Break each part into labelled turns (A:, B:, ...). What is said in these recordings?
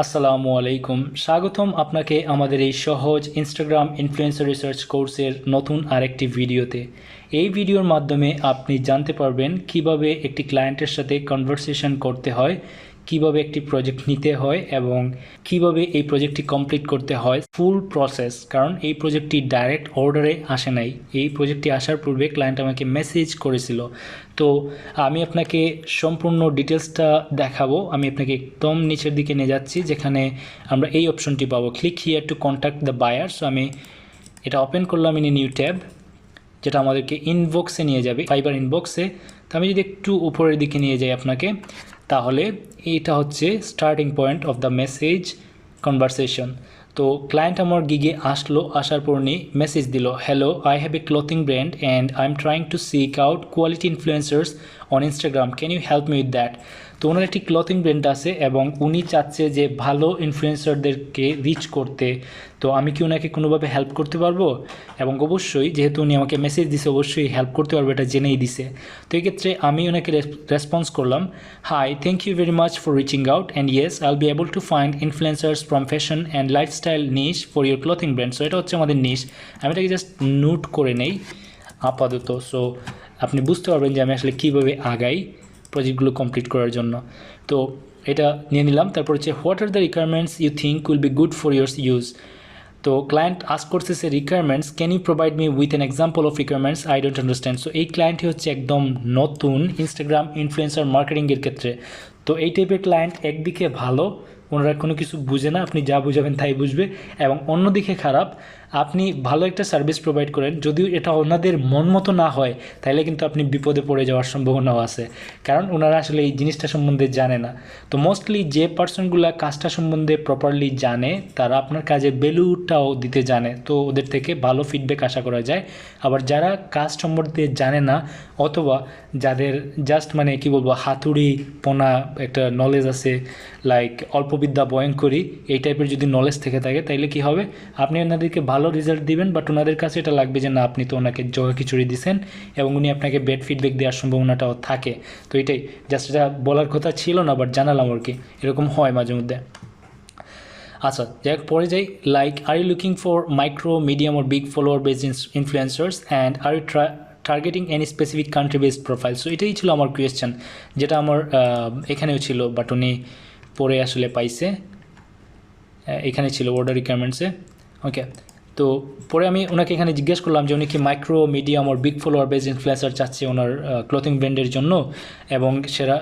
A: আসসালামু আলাইকুম, স্বাগতম আপনাকে আমাদের এই সহজ ইনস্টাগ্রাম ইনফ্লুয়েন্সার রিসার্চ কোর্সের নতুন আরেকটি ভিডিওতে। এই ভিডিওর মাধ্যমে আপনি জানতে পারবেন কিভাবে একটি ক্লায়েন্টের সাথে কনভারসেশন করতে হয়, কিভাবে একটি প্রজেক্ট নিতে হয় এবং কিভাবে এই প্রজেক্টটি কমপ্লিট করতে হয়, ফুল প্রসেস। কারণ এই প্রজেক্টটি ডাইরেক্ট অর্ডারে আসে নাই, এই প্রজেক্টটি আসার পূর্বে ক্লায়েন্ট আমাকে মেসেজ করেছিল। তো আমি আপনাকে সম্পূর্ণ ডিটেলসটা দেখাবো। আমি আপনাকে একদম নিচের দিকে নিয়ে যাচ্ছি, যেখানে আমরা এই অপশনটি পাবো, click here to contact the buyer. So আমি এটা ওপেন করলাম ইন এ নিউ ট্যাব, যেটা আমাদেরকে ইনবক্সে নিয়ে যাবে, ফাইবার ইনবক্সে। তো আমি যদি একটু উপরের দিকে নিয়ে যাই আপনাকে, তাহলে এটা হচ্ছে starting point of the message conversation. তো ক্লায়েন্ট আমার গিগে আসলো, আসার পর নিয়ে মেসেজ দিল, hello, I have a clothing brand and I am trying to seek out quality influencers on Instagram, can you help me with that. তো ওনার একটি ক্লথিং ব্র্যান্ড আছে এবং উনি চাচ্ছে যে ভালো ইনফ্লুয়েন্সারদেরকে রিচ করতে। তো আমি কি ওনাকে কোনোভাবে হেল্প করতে পারবো? এবং অবশ্যই, যেহেতু উনি আমাকে মেসেজ দিছে, অবশ্যই হেল্প করতে পারবো, এটা জেনেই দিছে। তো এই ক্ষেত্রে আমি ওনাকে রেসপন্স করলাম, hi, thank you very much for reaching out and yes I will be able to find influencers from fashion and lifestyle niche for your clothing brand. So এটা হচ্ছে আমাদের নিশ। আমি এটাকে জাস্ট নোট করে নেই আপাতত। সো আপনি বুঝতে পারবেন যে আমি আসলে কীভাবে আগাই প্রজেক্টগুলো কমপ্লিট করার জন্য। তো এটা নিয়ে নিলাম। তারপর হচ্ছে, what are the requirements you think will be good for your use. তো ক্লায়েন্ট আস্ক করতেছে requirements, can you provide me with an example of requirements, I don't understand. So এই ক্লায়েন্টই হচ্ছে একদম নতুন ইনস্টাগ্রাম ইনফ্লুয়েন্সার মার্কেটিংয়ের ক্ষেত্রে। তো এই টাইপের ক্লায়েন্ট একদিকে ভালো, ওনারা কোনো কিছু বুঝে না, আপনি যা বুঝাবেন তাই বুঝবে। এবং অন্যদিকে খারাপ, আপনি ভালো একটা সার্ভিস প্রোভাইড করেন, যদিও এটা ওনাদের মন মতো না হয়, তাহলে কিন্তু আপনি বিপদে পড়ে যাওয়ার সম্ভাবনাও আছে, কারণ ওনারা আসলে এই জিনিসটা সম্বন্ধে জানে না। তো মোস্টলি যে পার্সনগুলো কাজটা সম্বন্ধে প্রপারলি জানে, তারা আপনার কাজে ভ্যালুটাও দিতে জানে, তো ওদের থেকে ভালো ফিডব্যাক আশা করা যায়। আবার যারা কাজ সম্বন্ধে জানে না, অথবা যাদের জাস্ট মানে কি বলবো, হাতুড়ি পোনা একটা নলেজ আছে, লাইক অল্পবিদ্যা ভয়ঙ্করী, এই টাইপের যদি নলেজ থেকে থাকে, তাইলে কি হবে, আপনি ওনাদেরকে ভালো রেজাল্ট দিবেন, বাট ওনাদের কাছে এটা লাগবে যে না, আপনি তো ওনাকে জগা খিচুড়ি দিচ্ছেন, এবং উনি আপনাকে ব্যাড ফিডব্যাক দেওয়ার সম্ভাবনাটাও থাকে। তো এটাই জাস্ট, এটা বলার কথা ছিল না, বাট জানালাম আর কি, এরকম হয় মাঝে মধ্যে। আচ্ছা, যাই পরে যাই, like are you looking for micro, medium or big follower based influencers and are you targeting any specific country based profile. So এটাই ছিল আমার কোয়েশ্চেন, যেটা আমার এখানেও ছিল, বাট উনি পরে আসলে পাইছে, এখানে ছিল অর্ডার রিকোয়ারমেন্টসে। ওকে, তো পরে আমি ওনাকে এখানে জিজ্ঞেস করলাম যে উনি কি micro, medium or big follower base influencer চাচ্ছে ওনার ক্লথিং ব্র্যান্ডের জন্য, এবং সেরা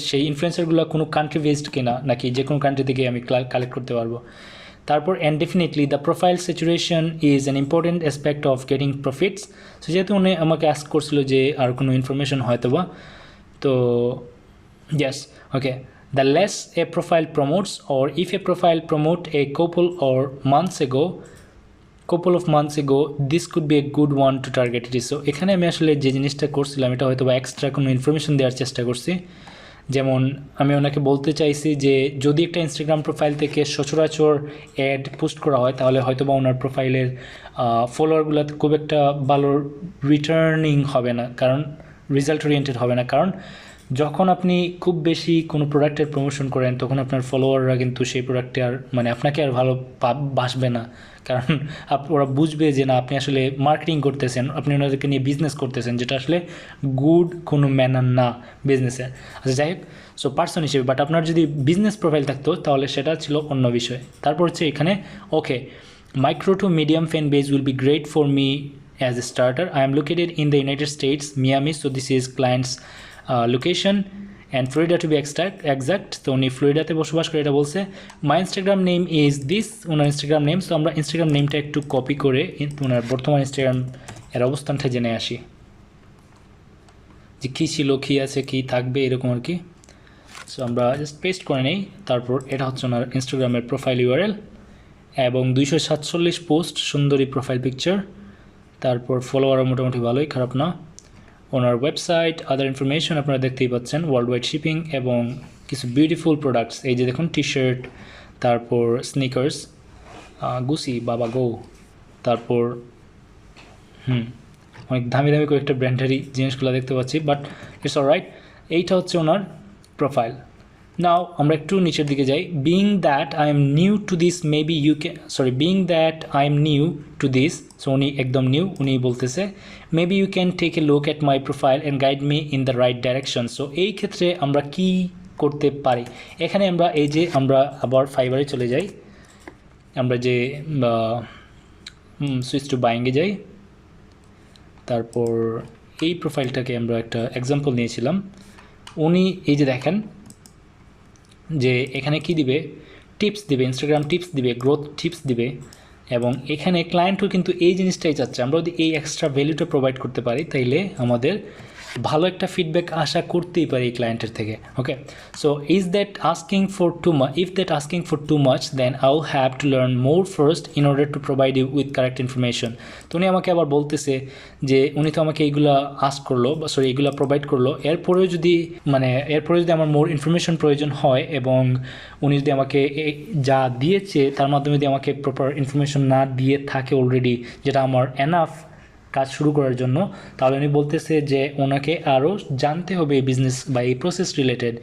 A: সেই ইনফ্লুয়েন্সারগুলো কোনো কান্ট্রি বেসড কিনা, নাকি যে কোনো কান্ট্রি থেকে আমি কালেক্ট করতে পারবো। তারপর, and definitely the profile saturation is an important aspect of getting profits. So যেহেতু উনি আমাকে আস্ক করছিল যে আর কোনো ইনফরমেশন হয়তো বা, তো yes, okay, the less a profile promotes, or if a profile promote a couple of months ago, this could be a good one to target it. So এখানে আমি আসলে যে জিনিসটা করছিলাম, এটা হয়তো বা এক্সট্রা কোনো ইনফরমেশন দেওয়ার চেষ্টা করছি। যেমন আমি ওনাকে বলতে চাইছি যে যদি একটা ইনস্টাগ্রাম প্রোফাইল থেকে সচরাচর অ্যাড পোস্ট করা হয়, তাহলে হয়তো বা ওনার প্রোফাইলের ফলোয়ারগুলোতে খুব একটা ভালো রিটার্নিং হবে না, কারণ রেজাল্ট ওরিয়েন্টেড হবে না। কারণ যখন আপনি খুব বেশি কোনো প্রোডাক্টের প্রমোশন করেন, তখন আপনার ফলোয়াররা কিন্তু সেই প্রোডাক্টে আর মানে আপনাকে আর ভালো বাসবে না, কারণ ওরা বুঝবে যে না, আপনি আসলে মার্কেটিং করতেছেন, আপনি ওনাদেরকে নিয়ে বিজনেস করতেছেন, যেটা আসলে গুড কোনো ম্যানার না বিজনেসের। আচ্ছা, যাই হোক, সো পার্সন হিসেবে, বাট আপনার যদি বিজনেস প্রোফাইল থাকতো তাহলে সেটা ছিল অন্য বিষয়। তারপর হচ্ছে এখানে, okay, micro to medium fan base will be great for me as a starter, I am located in the United States, Miami, so this is client's location and Florida to be exact. তো উনি ফ্লোরিডাতে বসবাস করে, এটা বলছে। My Instagram name is this, ওনার Instagram name. তো আমরা ইনস্টাগ্রাম নেমটা একটু কপি করে ওনার বর্তমান ইনস্টাগ্রাম এর অবস্থানটা জেনে আসি, যে কী ছিল, কী আছে, কী থাকবে, এরকম আর কি। সো আমরা জাস্ট পেস্ট করে নেই। তারপর এটা হচ্ছে ওনার ইনস্টাগ্রামের প্রোফাইল ইউআরএল, এবং 247 পোস্ট, সুন্দরী প্রোফাইল পিকচার। তারপর ফলোয়ারও মোটামুটি ভালোই, খারাপ না। ওনার ওয়েবসাইট, আদার ইনফরমেশন আপনারা দেখতেই পাচ্ছেন, ওয়ার্ল্ড ওয়াইড শিপিং, এবং কিছু বিউটিফুল প্রোডাক্টস, এই যে দেখুন, টি শার্ট, তারপর স্নিকার্স, গুসি, বাবা গো, তারপর অনেক দামি দামি কয়েকটা ব্র্যান্ডেরই জিনিসগুলো দেখতে পাচ্ছি, বাট ইটস অলরাইট। এইটা হচ্ছে ওনার প্রোফাইল। নাও আমরা একটু নিচের দিকে যাই। Being that I am new to this maybe you can, sorry, being that I am new to this, so উনি একদম নিউ, উনি বলতেছে maybe you can take a look at my profile and guide me in the right direction. So এই ক্ষেত্রে আমরা কি করতে পারি, এখানে আমরা এই যে আমরা আবার ফাইবারে চলে যাই, আমরা যে সুইচ টু বাইংয়ে যাই, তারপর এই প্রোফাইলটাকে আমরা একটা এক্সাম্পল নিয়েছিলাম। উনি এই যে দেখেন যে এখানে কি দিবে, টিপস দিবে, ইনস্টাগ্রাম টিপস দিবে, গ্রোথ টিপস দিবে, এবং এখানে ক্লায়েন্টও কিন্তু এই জিনিসটাই চাচ্ছে। আমরা যদি এই এক্সট্রা ভ্যালুটা প্রোভাইড করতে পারি তাইলে আমাদের ভালো একটা ফিডব্যাক আশা করতেই পারি ক্লায়েন্টের থেকে। Okay, so is that asking for too much, if that asking for too much then I will have to learn more first in order to provide you with correct information. তো উনি আমাকে আবার বলতেছে যে উনি তো আমাকে এইগুলা আস্ক করলো, সরি এইগুলা প্রোভাইড করলো, এরপরেও যদি আমার মোর ইনফরমেশন প্রয়োজন হয় এবং উনি যদি আমাকে যা দিয়েছে তার মাধ্যমে যদি আমাকে প্রপার ইনফরমেশন না দিয়ে থাকে অলরেডি, যেটা আমার এনাফ কাজ শুরু করার জন্য, তাহলে উনি বলতেছে যে ওনাকে আরও জানতে হবে এই বিজনেস বা এই প্রসেস রিলেটেড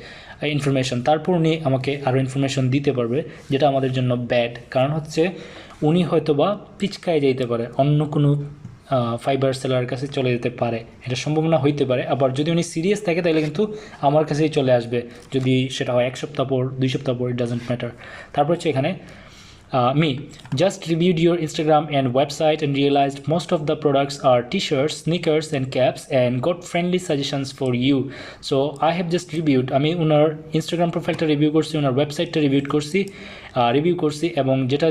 A: ইনফরমেশন, তারপর উনি আমাকে আরও ইনফরমেশন দিতে পারবে, যেটা আমাদের জন্য ব্যাড। কারণ হচ্ছে উনি হয়তো বা পিচকায় যেতে পারে, অন্য কোনো ফাইবার সেলারের কাছে চলে যেতে পারে, এটা সম্ভাবনা হইতে পারে। আবার যদি উনি সিরিয়াস থাকে তাহলে কিন্তু আমার কাছেই চলে আসবে, যদি সেটা হয় 1 সপ্তাহ পর, 2 সপ্তাহ পর, ইট ডাজেন্ট ম্যাটার। তারপর হচ্ছে এখানে me just reviewed your Instagram and website and realized most of the products are t-shirts, sneakers and caps and got friendly suggestions for you. So I have just reviewed, আমি ওনার Instagram প্রোফাইলটা review করছি, ওনার ওয়েবসাইটটা review করছি এবং যেটা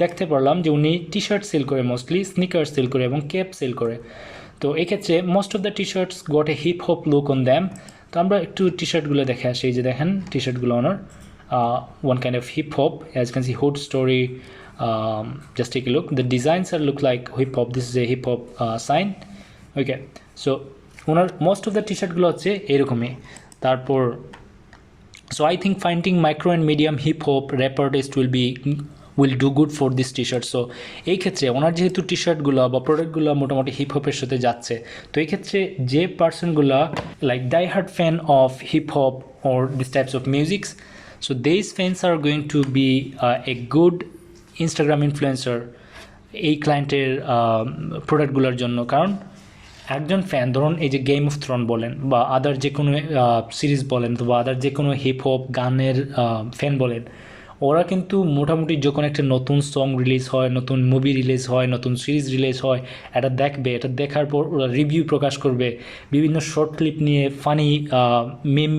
A: দেখতে পারলাম যে উনি টি শার্ট সেল করে, মোস্টলি স্নিকার্স সেল করে এবং ক্যাপ সেল করে। তো এক্ষেত্রে most of the T shorts got a hip hop look on them. তো আমরা একটু টি শার্টগুলো দেখে আসি। এই যে দেখেন টি শার্টগুলো ওনার one kind of hip hop, as you can see, hood story. Just take a look, the designs are look like hip hop. This is a hip hop sign. Okay, so owner most of the t-shirt গুলো হচ্ছে এরকমই। তারপর so I think finding micro and medium hip hop rap artist will do good for this t-shirt. so এই ক্ষেত্রে ওনার যেহেতু টি শার্টগুলো বা প্রোডাক্টগুলো মোটামুটি হিপ হপের সাথে যাচ্ছে, তো এই ক্ষেত্রে যে পার্সনগুলো like die hard fan of hip hop or these types of musics, so these fans are going to be a good Instagram influencer এই ক্লায়েন্টের প্রোডাক্টগুলোর জন্য। কারণ একজন ফ্যান, ধরুন এই যে গেম অফ থ্রোন বলেন বা আদার যে কোনো সিরিজ বলেন, বা আদার যে কোনো হিপ হপ গানের ফ্যান বলেন, ওরা কিন্তু মোটামুটি যখন একটা নতুন সং রিলিজ হয়, নতুন মুভি রিলিজ হয়, নতুন সিরিজ রিলিজ হয়, এটা দেখবে, এটা দেখার পর ওরা রিভিউ প্রকাশ করবে, বিভিন্ন শর্ট ক্লিপ নিয়ে ফানি মিম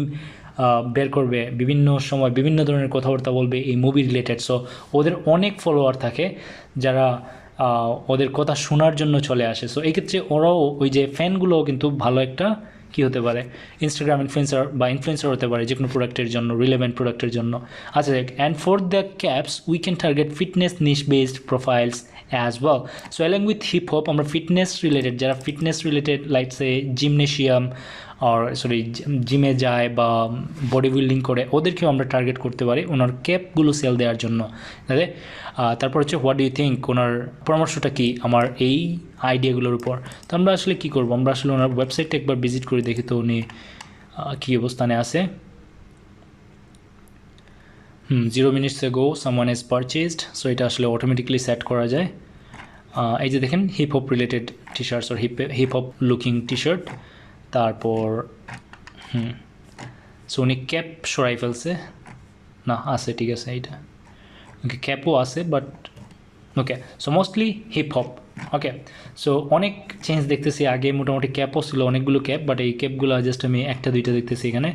A: বের করবে, বিভিন্ন সময় বিভিন্ন ধরনের কথাবার্তা বলবে এই মুভি রিলেটেড। সো ওদের অনেক ফলোয়ার থাকে যারা ওদের কথা শোনার জন্য চলে আসে। সো এই ক্ষেত্রে ওরাও ওই যে ফ্যানগুলোও কিন্তু ভালো একটা কী হতে পারে, ইনস্টাগ্রাম ইনফ্লুয়েন্সার বা ইনফ্লুয়েন্সার হতে পারে যে কোনো প্রোডাক্টের জন্য, রিলেভেন্ট প্রোডাক্টের জন্য। আচ্ছা, and for the caps we can target fitness niche based profiles as well. So along with hip hop আমরা ফিটনেস রিলেটেড, যারা ফিটনেস রিলেটেড লাইক সে জিমনেশিয়াম জিমে যায় বা বডি বিল্ডিং করে, ওদেরকেও আমরা টার্গেট করতে পারি ওনার ক্যাপগুলো সেল দেওয়ার জন্য। তারপর হচ্ছে হোয়াট ডু ইউ থিঙ্ক, ওনার পরামর্শটা কি আমার এই আইডিয়াগুলোর উপর। তো আমরা আসলে কী করবো, আমরা আসলে ওনার ওয়েবসাইটটা একবার ভিজিট করে দেখি তো উনি কী অবস্থানে আছে। 0 minutes ago someone has purchased, so এটা আসলে অটোমেটিকলি সেট করা যায়। এই যে দেখেন hip hop related T shirts or hip hop looking T shirt. তারপর সো উনি ক্যাপ সরাই ফেলছে, না আছে, ঠিক আছে, এইটা ওকে ক্যাপও আছে, but okay. So mostly hip hop. Okay, so অনেক চেঞ্জ দেখতেছি, আগে মোটামুটি ক্যাপও ছিল অনেকগুলো ক্যাপ, বাট এই ক্যাপগুলো জাস্ট আমি 1-2টা দেখতেছি এখানে।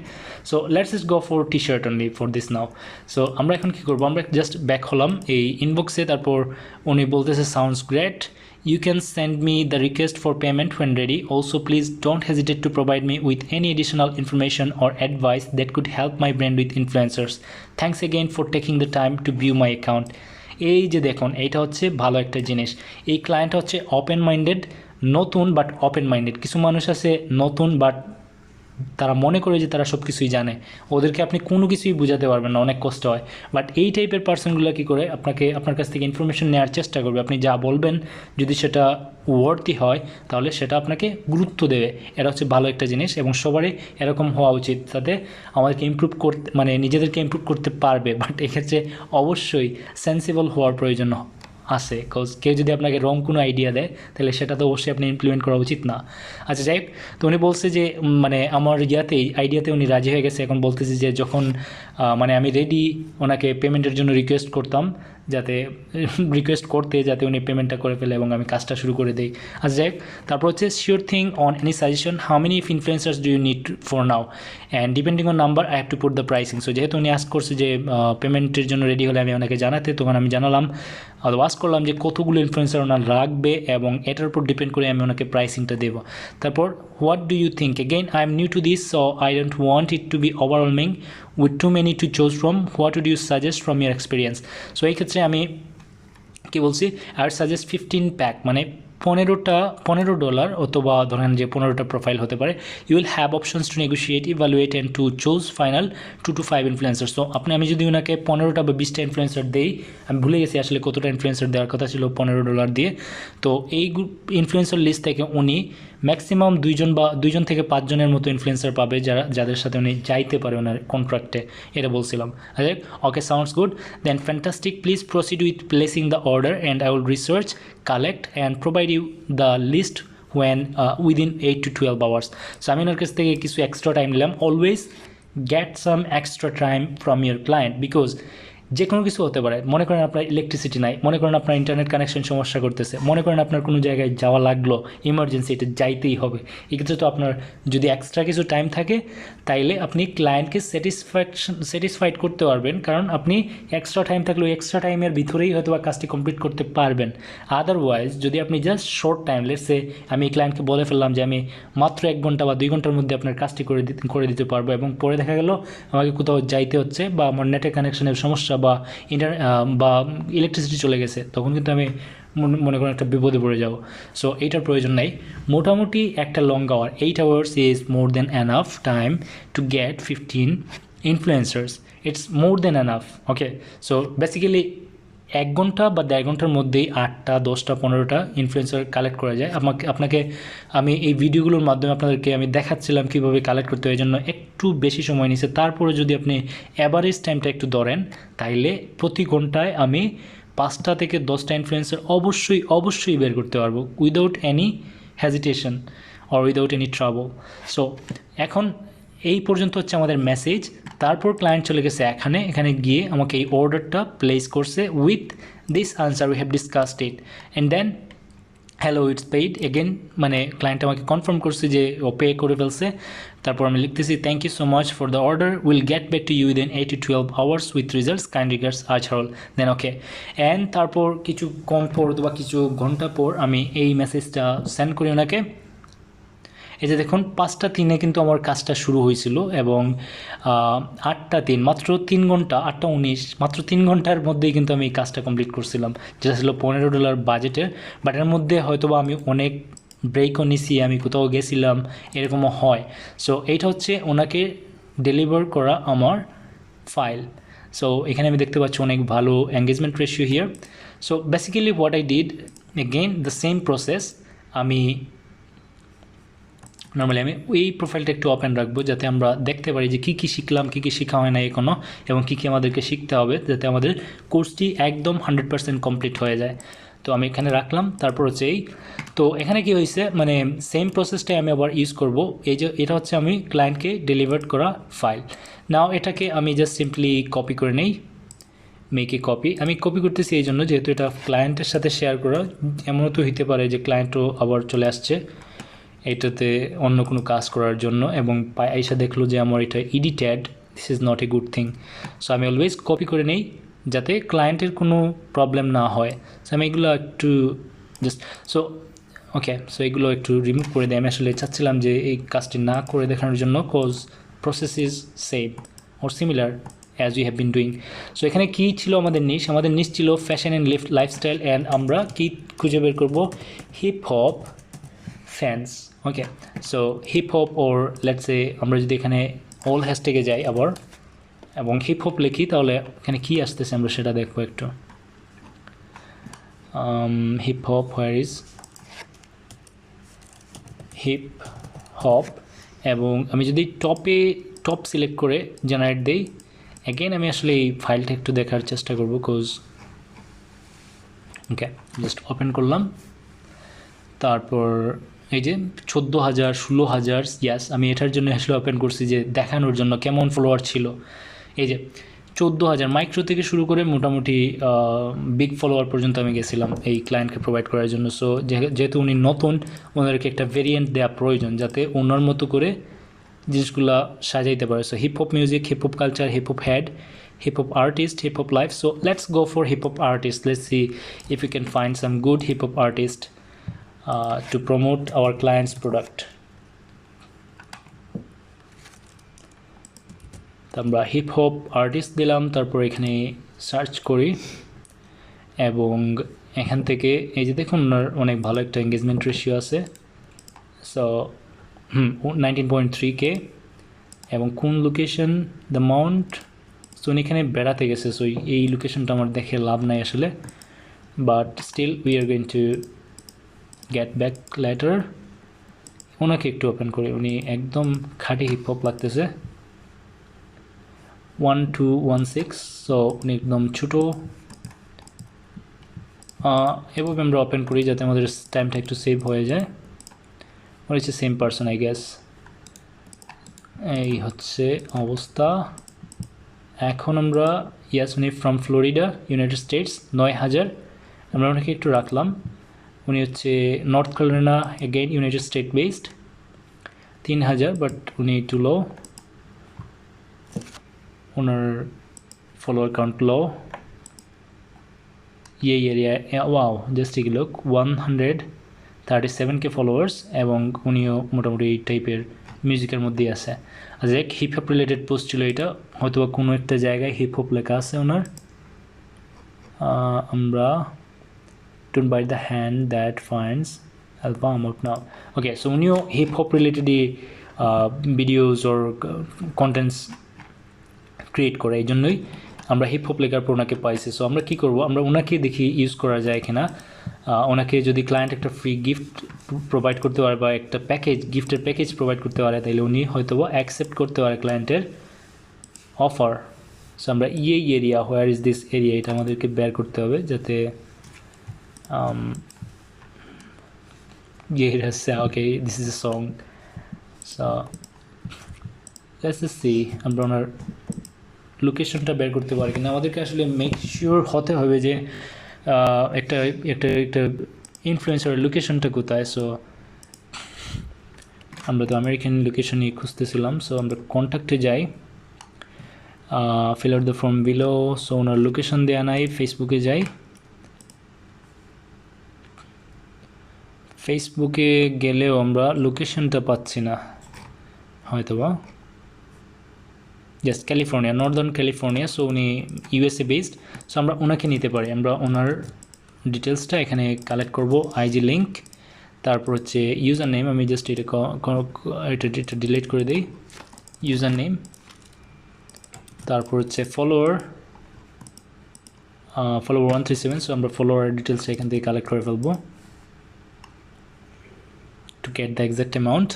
A: So let's is go for T shirt only for this now. So আমরা এখন কী করবো, আমরা জাস্ট ব্যাক হলাম এই ইনবক্সে। তারপর উনি বলতেছে sounds great, you can send me the request for payment when ready. Also please don't hesitate to provide me with any additional information or advice that could help my brand with influencers. Thanks again for taking the time to view my account. এই যে দেখুন, এইটা হচ্ছে ভালো একটা জিনিস। এই client হচ্ছে ওপেন মাইন্ডেড, নতুন বাট ওপেন মাইন্ডেড। কিছু মানুষ আছে নতুন বাট তারা মনে করে যে তারা সব কিছুই জানে, ওদেরকে আপনি কোনো কিছুই বোঝাতে পারবেন না, অনেক কষ্ট হয়। বাট এই টাইপের পার্সনগুলো কী করে আপনার কাছ থেকে ইনফরমেশন নেওয়ার চেষ্টা করবে, আপনি যা বলবেন যদি সেটা ওয়ার্থি হয় তাহলে সেটা আপনাকে গুরুত্ব দেবে। এটা হচ্ছে ভালো একটা জিনিস এবং সবারই এরকম হওয়া উচিত, যাতে আমাদেরকে ইমপ্রুভ করতে মানে নিজেদেরকে ইমপ্রুভ করতে পারবে। বাট এক্ষেত্রে অবশ্যই সেন্সিবল হওয়ার প্রয়োজন আছে, কজ কেউ যদি আপনাকে রং কোনো আইডিয়া দেয় তাহলে সেটা তো অবশ্যই আপনি ইমপ্লিমেন্ট করা উচিত না। আচ্ছা যাই হোক, তো উনি বলছে যে মানে আমার আইডিয়াতে উনি রাজি হয়ে গেছে। এখন বলতেছে যে যখন মানে আমি রেডি ওনাকে পেমেন্টের জন্য রিকোয়েস্ট করতে যাতে উনি পেমেন্টটা করে ফেলে এবং আমি কাজটা শুরু করে দিই। আচ্ছা যাই হোক, তারপর হচ্ছে sure thing on any suggestion how many influencers do you need for now and depending on number I have to put the pricing. So যেহেতু উনি আস্ক করছে যে পেমেন্টের জন্য রেডি হলে আমি ওনাকে জানাতে, তখন আমি জানালাম আস্ক করলাম যে কতগুলো ইনফ্লুয়েন্সার ওনার রাখবে এবং এটার উপর ডিপেন্ড করে আমি ওনাকে প্রাইসিংটা দেবো। তারপর what do you think, again I am new to this so I don't want it to be overwhelming with too many to choose from, what would you suggest from your experience. So এই ক্ষেত্রে আমি কী বলছি, I suggest 15 pack, মানে $15 অথবা ধরেন যে 15টা profile হতে পারে। You will have options to negotiate, evaluate and to choose final 2 to 5 influencer. So আমি যদি ওনাকে 15টা বা 20টা ইনফ্লুয়েন্সার দেই, আমি ভুলে গেছি আসলে কতটা ইনফ্লুয়েন্সার দেওয়ার কথা ছিল $15 দিয়ে। তো এই ইনফ্লুয়েন্সার লিস্ট থেকে উনি ম্যাক্সিমাম 2 থেকে 5 জনের মতো ইনফ্লুয়েন্সার পাবে যাদের সাথে উনি যাইতে পারে ওনার কন্ট্রাক্টে, এটা বলছিলাম। আচ্ছা okay, sounds good, then fantastic, please proceed with placing the order and I will research, collect and provide you the list when within 8 to 12 hours. So আমি ওনার কাছ থেকে কিছু এক্সট্রা টাইম নিলাম। Always get some extra time from your client, because যে কোনো কিছু হতে পারে। মনে করেন আপনার ইলেকট্রিসিটি নাই, মনে করেন আপনার ইন্টারনেট কানেকশন সমস্যা করতেছে, মনে করেন আপনার কোনো জায়গায় যাওয়া লাগলো, ইমার্জেন্সি, এটা যাইতেই হবে। এক্ষেত্রে তো আপনার যদি এক্সট্রা কিছু টাইম থাকে তাইলে আপনি ক্লায়েন্টকে স্যাটিসফাইড করতে পারবেন, কারণ আপনি এক্সট্রা টাইম থাকলে ওই এক্সট্রা টাইমের ভিতরেই হয়তো বা কাজটি কমপ্লিট করতে পারবেন। আদারওয়াইজ যদি আপনি জাস্ট শর্ট টাইম, লেটসে আমি ক্লায়েন্টকে বলে ফেললাম যে আমি মাত্র 1 ঘন্টা বা 2 ঘন্টার মধ্যে আপনার কাজটি করে দিতে পারবো, এবং পরে দেখা গেল আমাকে কোথাও যাইতে হচ্ছে বা আমার নেটের কানেকশনের সমস্যা বা বা ইলেকট্রিসিটি চলে গেছে, তখন কিন্তু আমি মনে করেন একটা বিপদে পড়ে যাব। সো এইটার প্রয়োজন নাই। মোটামুটি একটা long hour, 8 hours is more than enough time to get 15 influencers, it's more than enough. Okay, so basically 1 ঘন্টা বা 1.5 ঘন্টার মধ্যেই 8টা 10টা 15টা ইনফ্লুয়েন্সার কালেক্ট করা যায়। আপনাকে আমি এই ভিডিওগুলোর মাধ্যমে আপনাদেরকে আমি দেখাচ্ছিলাম কীভাবে কালেক্ট করতে হয়, জন্য একটু বেশি সময় নিচ্ছে। তারপরে যদি আপনি অ্যাভারেজ টাইমটা একটু ধরেন, তাইলে প্রতি ঘন্টায় আমি 5টা থেকে 10টা ইনফ্লুয়েন্সার অবশ্যই বের করতে পারবো, without any hesitation or without any trouble. So এখন এই পর্যন্ত হচ্ছে আমাদের মেসেজ। তারপর ক্লায়েন্ট চলে গেছে এখানে গিয়ে আমাকে এই অর্ডারটা প্লেস করছে with this answer, we have discussed it and then hello it's paid again, মানে ক্লায়েন্ট আমাকে কনফার্ম করছে যে ও পে করে ফেলছে। তারপর আমি লিখতেছি thank you so much for the order, will get back to you within 8 to 12 hours with results, kind regards Azharul. Then okay, and তারপর কিছুক্ষণ পর বা কিছু ঘন্টা পর আমি এই মেসেজটা সেন্ড করি ওনাকে। এই যে দেখুন 5টা 3 কিন্তু আমার কাজটা শুরু হয়েছিল এবং 8টা 3 মাত্র 3 ঘন্টা, 8টা 19 মাত্র 3 ঘন্টার মধ্যেই কিন্তু আমি এই কাজটা কমপ্লিট করছিলাম, যেটা ছিল $15 বাজেটের। বাট এর মধ্যে হয়তো বা আমি অনেক ব্রেকও নিছি, আমি কোথাও গেছিলাম, এরকমও হয়। সো এইটা হচ্ছে ওনাকে ডেলিভার করা আমার ফাইল। সো এখানে আমি দেখতে পাচ্ছি অনেক ভালো engagement ratio here. So basically what I did, again the same process. আমি নর্মালি এই প্রোফাইলটা একটু ওপেন রাখবো যাতে আমরা দেখতে পারি যে কী শিখলাম, কী শেখা হয় না এখনও, এবং কী আমাদেরকে শিখতে হবে যাতে আমাদের কোর্সটি একদম 100% কমপ্লিট হয়ে যায়। তো আমি এখানে রাখলাম। তারপর হচ্ছে তো এখানে কি হয়েছে, মানে সেম প্রসেসটাই আমি আবার ইউজ করব। এই যে এটা হচ্ছে আমি ক্লায়েন্টকে ডেলিভার করা ফাইল। নাও এটাকে আমি জাস্ট সিম্পলি কপি করে নেই, মেকে কপি। আমি কপি করতেছি এই জন্য যেহেতু এটা ক্লায়েন্টের সাথে শেয়ার করা, এমনও তো হতে পারে যে ক্লায়েন্টও আবার চলে আসছে এটাতে অন্য কোনো কাজ করার জন্য এবং আইসা দেখলো যে আমার এটা edited, this is not a good thing. So আমি অলওয়েজ কপি করে নেই যাতে ক্লায়েন্টের কোনো প্রবলেম না হয়। সো আমি এগুলো একটু জাস্ট সো এগুলো একটু রিমুভ করে দিই। আমি আসলে চাচ্ছিলাম যে এই কাজটি না করে দেখানোর জন্য, cause process is same or similar as we have been doing. So এখানে কী ছিল আমাদের নিশ ছিল ফ্যাশন অ্যান্ড লাইফস্টাইল, অ্যান্ড আমরা কী খুঁজে বের করবো, hip hop fans. Okay, so hip hop or let's say আমরা যদি এখানে অল হ্যাশট্যাগে যাই আবার এবং হিপ হপ লিখি তাহলে এখানে কী আসতেছে আমরা সেটা দেখবো একটু। Hip hop, where is hip hop, এবং আমি যদি টপ সিলেক্ট করে জেনারেট দেই, অ্যাগেন আমি আসলে এই ফাইলটা একটু দেখার চেষ্টা করবো কোজ ওকে জাস্ট ওপেন করলাম। তারপর এই যে 14,000 16,000, ইয়াস আমি এটার জন্য আসলে ওপেন করছি যে দেখানোর জন্য কেমন ফলোয়ার ছিল। এই যে 14,000 মাইক্রো থেকে শুরু করে মোটামুটি বিগ ফলোয়ার পর্যন্ত আমি গেছিলাম এই ক্লায়েন্টকে প্রোভাইড করার জন্য। সো যেহেতু উনি নতুন, ওনাদেরকে একটা ভেরিয়েন্ট দেওয়া প্রয়োজন যাতে ওনার মতো করে জিনিসগুলো সাজাইতে পারে। So hip hop music, hip hop culture, hip hop head, hip hop artist, hip hop life. So let's go for hip hop artist. Let's see if we can find some good hip hop artist to promote our client's product. তো আমরা hip hop artist দিলাম, তারপর এখানে search করি এবং এখান থেকে এই যে দেখুন ওনার অনেক ভালো একটা এঙ্গেজমেন্ট রেশিও আছে। সো 19.3K, এবং কোন লোকেশন, দ্য মাউন্ট, সো উনি এখানে বেড়াতে গেছে। সো এই লোকেশনটা আমার দেখে লাভ নাই আসলে, but still we are going to get back later. ওনাকে একটু ওপেন করি, উনি একদম খাঁটি হিপ হপ লাগতেছে। 1216, সো উনি একদম ছোটো। এভাবে আমরা ওপেন করি যাতে আমাদের টাইমটা একটু সেভ হয়ে যায়। ওর হচ্ছে সেম পারসন আই গেস। এই হচ্ছে অবস্থা। এখন আমরা ইয়াস উনি ফ্রম ফ্লোরিডা, ইউনাইটেড স্টেটস, 9,000। আমরা ওনাকে একটু রাখলাম। উনি হচ্ছে North Carolina, again United State based, 3,000, but উনি একটু লো, ওনার ফলোয়ার কাউন্ট লো। এই area wow, just take a look, 137K followers, এবং উনিও মোটামুটি এই টাইপের মিউজিকের মধ্যেই আছে। আচ্ছা, এক হিপ হপ রিলেটেড পোস্ট ছিল এটা, হয়তো কোনো একটা জায়গায় হিপ হপ লেখা আছে ওনার। আমরা don't bite the hand that finds alpha amount now. Okay, so উনিও হিপ হপ রিলেটেড ভিডিওস ওর কন্টেন্টস ক্রিয়েট করে, এই জন্যই আমরা হিপ হপ লেখার পর ওনাকে পাইছি। সো আমরা কী করবো, আমরা ওনাকে দেখি ইউজ করা যায় কিনা। ওনাকে যদি ক্লায়েন্ট একটা ফ্রি গিফট প্রোভাইড করতে পারে বা একটা প্যাকেজ, গিফটের প্যাকেজ প্রোভাইড করতে পারে, তাহলে উনি হয়তো অ্যাকসেপ্ট করতে পারে ক্লায়েন্টের অফার। সো আমরা এই area, where is this area, এটা আমাদেরকে বের করতে হবে যাতে okay this is a song. So let's just see আমরা ওনার লোকেশনটা বের করতে পারি কিনা। আমাদেরকে আসলে মেক শিওর হতে হবে যে একটা একটা একটা ইনফ্লুয়েন্সারের লোকেশনটা কোথায়। সো আমরা তো আমেরিকান লোকেশনই খুঁজতেছিলাম। সো আমরা কন্ট্যাক্টে যাই, fill out the form below. So owner location দেওয়া নাই। ফেসবুকে যাই, ফেসবুকে গেলেও আমরা লোকেশনটা পাচ্ছি না হয়তোবা। Just California, Northern California. So উনি ইউএসএ বেসড। সো আমরা ওনাকে নিতে পারি। আমরা ওনার ডিটেলসটা এখানে কালেক্ট করব, আইজি লিঙ্ক, তারপর হচ্ছে ইউজার নেম। আমি জাস্ট এটা ডিলিট করে দিই, ইউজার নেম। তারপর হচ্ছে ফলোয়ার 137। সো আমরা ফলোয়ার ডিটেলসটা এখান থেকে কালেক্ট করে ফেলবো to get the exact amount.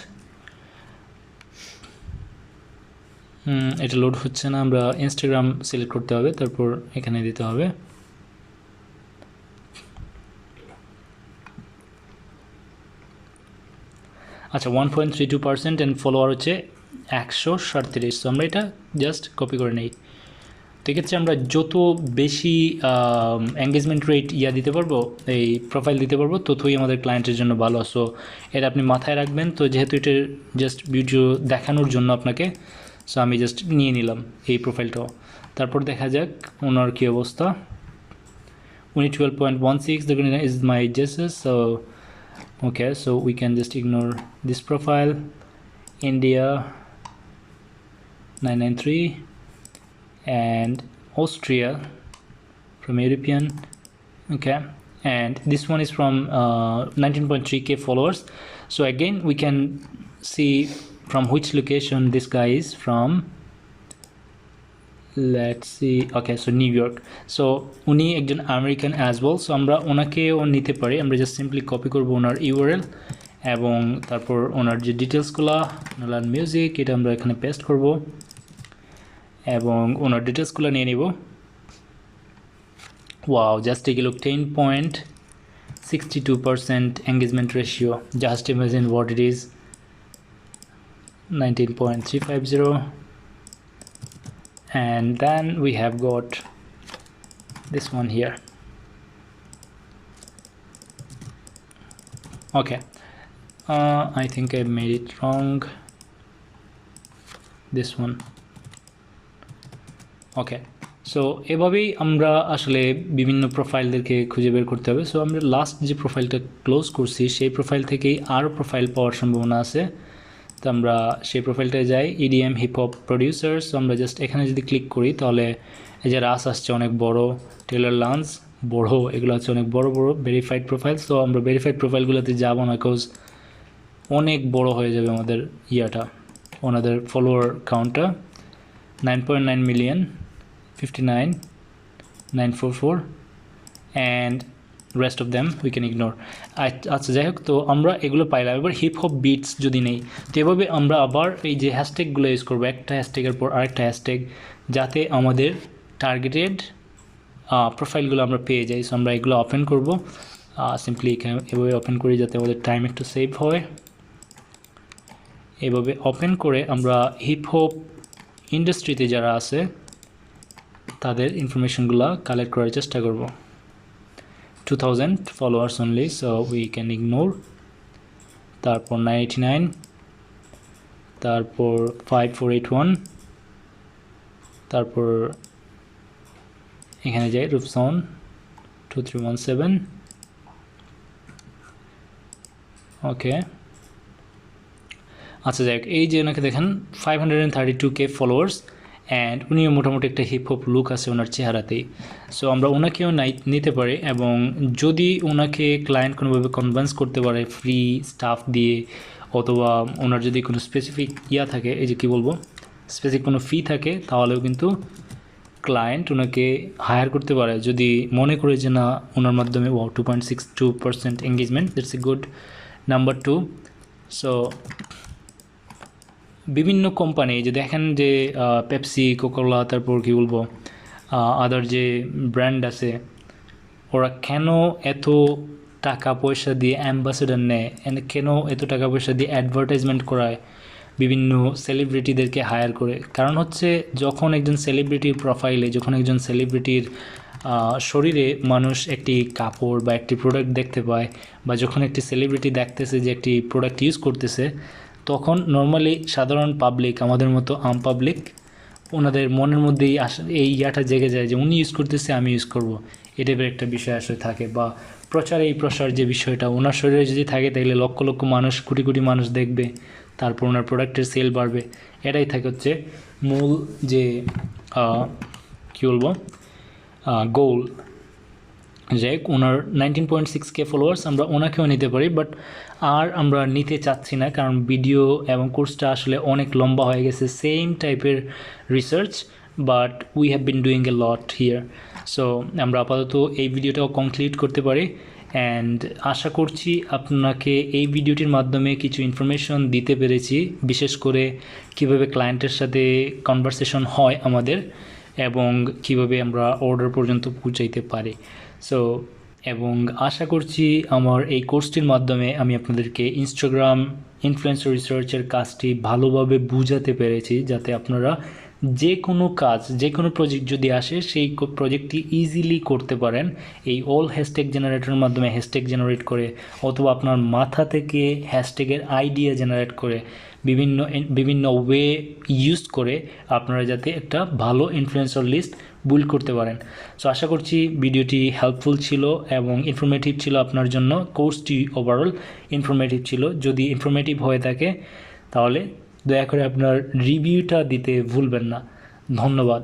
A: এটা লোড হচ্ছে না, আমরা ইনস্টাগ্রাম সিলেক্ট করতে হবে, তারপর এখানে দিতে হবে। আচ্ছা, 1.32% অ্যান্ড ফলোয়ার হচ্ছে 137। সো আমরা এটা জাস্ট কপি করে নিই। তো এক্ষেত্রে আমরা যত বেশি এঙ্গেজমেন্ট রেট দিতে পারবো, এই প্রোফাইল দিতে পারবো, ততই আমাদের ক্লায়েন্টের জন্য ভালো। সো এটা আপনি মাথায় রাখবেন। তো যেহেতু এটা জাস্ট ভিডিও দেখানোর জন্য আপনাকে, সো আমি জাস্ট নিয়ে নিলাম এই প্রোফাইলটাও। তারপর দেখা যাক ওনার কী অবস্থা। উনি 12.16 is my guesses. So okay, so we can just ignore this profile. India 993 and Austria from European. Okay, and this one is from 19.3k followers. So again we can see from which location this guy is from. Let's see, okay, so New York. So উনি একজন American as well, so আমরা ওনাকেও নিতে পারি। আমরা just simply copy করব ওনার URL এবং তারপর ওনার যে ডিটেলসগুলো লার্ন মিউজিক এটা আমরা এখানে পেস্ট করব এবং ওনার ডিটেলসগুলো নিয়ে নিব। Wow, just take a look, 10.62% engagement ratio. Just imagine what it is. 19.350, and then we have got this one here. Okay, I think I made it wrong. This one. Okay, so এভাবেই আমরা আসলে বিভিন্ন প্রোফাইলদেরকে খুঁজে বের করতে হবে। So আমরা last যে প্রোফাইলটা ক্লোজ করছি সেই প্রোফাইল থেকেই আরও প্রোফাইল পাওয়ার সম্ভাবনা আছে। তো আমরা সেই প্রোফাইলটায় যাই, ইডিএম হিপ হপ প্রডিউসার্স। আমরা জাস্ট এখানে যদি ক্লিক করি তাহলে এই যে রাস আসছে অনেক বড়, টেলর লান্স বড়, এগুলো হচ্ছে অনেক বড় বড় ভেরিফাইড প্রোফাইল। সো আমরা ভেরিফাইড প্রোফাইলগুলোতে যাবো না, কজ অনেক বড় হয়ে যাবে আমাদের ইয়াটা, ওনাদের follower কাউন্টটা 9.9 million, 59,944 and rest of them we can ignore. আচ্ছা যাই হোক, তো আমরা এগুলো পাইলাম। এবার হিপ হপ বিটস যদি নেই, তো এভাবে আমরা আবার এই যে হ্যাশট্যাগুলো ইউজ করবো, একটা হ্যাশট্যাগের পর আরেকটা হ্যাশট্যাগ, যাতে আমাদের টার্গেটেড প্রোফাইলগুলো আমরা পেয়ে যাই। সো আমরা এগুলো ওপেন করবো, সিম্পলি এভাবে ওপেন করি যাতে আমাদের টাইম একটু সেভ হয়। এভাবে ওপেন করে আমরা হিপ হপ ইন্ডাস্ট্রিতে যারা আছে তাদের ইনফরমেশনগুলো কালেক্ট করার চেষ্টা করব। 2000 followers only, so we can ignore. তারপর 989, তারপর 5481, তারপর এখানে যাই রূপসন 2317। ওকে, আচ্ছা যাই হোক, এই যে ওনাকে দেখেন 532k followers অ্যান্ড উনিও মোটামুটি একটা হিপ হপ লুক আছে ওনার চেহারাতেই। সো আমরা ওনাকেও নিতে পারি, এবং যদি ওনাকে ক্লায়েন্ট কোনোভাবে কনভিন্স করতে পারে ফ্রি স্টাফ দিয়ে, অথবা ওনার যদি কোনো স্পেসিফিক থাকে, এই যে কী বলবো, স্পেসিফিক কোনো ফি থাকে, তাহলেও কিন্তু ক্লায়েন্ট ওনাকে হায়ার করতে পারে যদি মনে করে যে না ওনার মাধ্যমে 2.62% engagement, that's a good number 2। So বিভিন্ন কোম্পানি যে দেখেন যে পেপসি, কোকাকোলা, তারপর কী বলবো আদার যে ব্র্যান্ড আছে, ওরা কেন এত টাকা পয়সা দিয়ে অ্যাম্বাসেডার নেয়, কেন এত টাকা পয়সা দিয়ে অ্যাডভার্টাইজমেন্ট করায় বিভিন্ন সেলিব্রিটিদেরকে হায়ার করে? কারণ হচ্ছে যখন একজন সেলিব্রিটির প্রোফাইলে, যখন একজন সেলিব্রিটির শরীরে মানুষ একটি কাপড় বা একটি প্রোডাক্ট দেখতে পায়, বা যখন একটি সেলিব্রিটি দেখতেছে যে একটি প্রোডাক্ট ইউজ করতেছে, তখন নর্মালি সাধারণ পাবলিক, আমাদের মতো আম পাবলিক, ওনাদের মনের মধ্যেই এই জেগে যায় যে উনি ইউজ করতেছে, আমি ইউজ করব, এই টাইপের একটা বিষয় আসলে থাকে। বা এই প্রসার যে বিষয়টা ওনার শরীরে যদি থাকে, তাহলে লক্ষ লক্ষ মানুষ, কোটি কোটি মানুষ দেখবে, তারপর ওনার প্রোডাক্টের সেল বাড়বে। এটাই থাকে হচ্ছে মূল যে কী বলবো গোল। যাই হোক, ওনার 19.6k ফলোয়ার্স, আমরা ওনাকেও নিতে পারি, বাট আর আমরা নিতে চাচ্ছি না, কারণ ভিডিও এবং কোর্সটা আসলে অনেক লম্বা হয়ে গেছে, সেম টাইপের research, but we have been doing a lot here. So আমরা আপাতত এই ভিডিওটাও কমপ্লিট করতে পারি, অ্যান্ড আশা করছি আপনাকে এই ভিডিওটির মাধ্যমে কিছু ইনফরমেশন দিতে পেরেছি, বিশেষ করে কিভাবে ক্লায়েন্টের সাথে কনভারসেশন হয় আমাদের, এবং কিভাবে আমরা অর্ডার পর্যন্ত পৌঁছাইতে পারি। সো এবং আশা করছি আমার এই কোর্সটির মাধ্যমে আমি আপনাদেরকে ইনস্টাগ্রাম ইনফ্লুয়েন্সার রিসার্চের কাজটি ভালোভাবে বুঝাতে পেরেছি, যাতে আপনারা যে কোনো কাজ, যে কোনো প্রজেক্ট যদি আসে, সেই প্রজেক্টটি ইজিলি করতে পারেন এই অল হ্যাশট্যাগ জেনারেটরের মাধ্যমে হ্যাশট্যাগ জেনারেট করে, অথবা আপনার মাথা থেকে হ্যাশট্যাগের আইডিয়া জেনারেট করে, বিভিন্ন ওয়ে ইউজ করে আপনারা যাতে একটা ভালো ইনফ্লুয়েন্সার লিস্ট বিল্ড করতে পারেন। সো আশা করছি ভিডিওটি হেল্পফুল ছিল এবং ইনফরমেটিভ ছিল আপনার জন্য। কোর্সটি ওভারঅল ইনফরমেটিভ ছিল। যদি ইনফরমেটিভ হয়ে থাকে তাহলে দয়া করে আপনার রিভিউটা দিতে ভুলবেন না। ধন্যবাদ।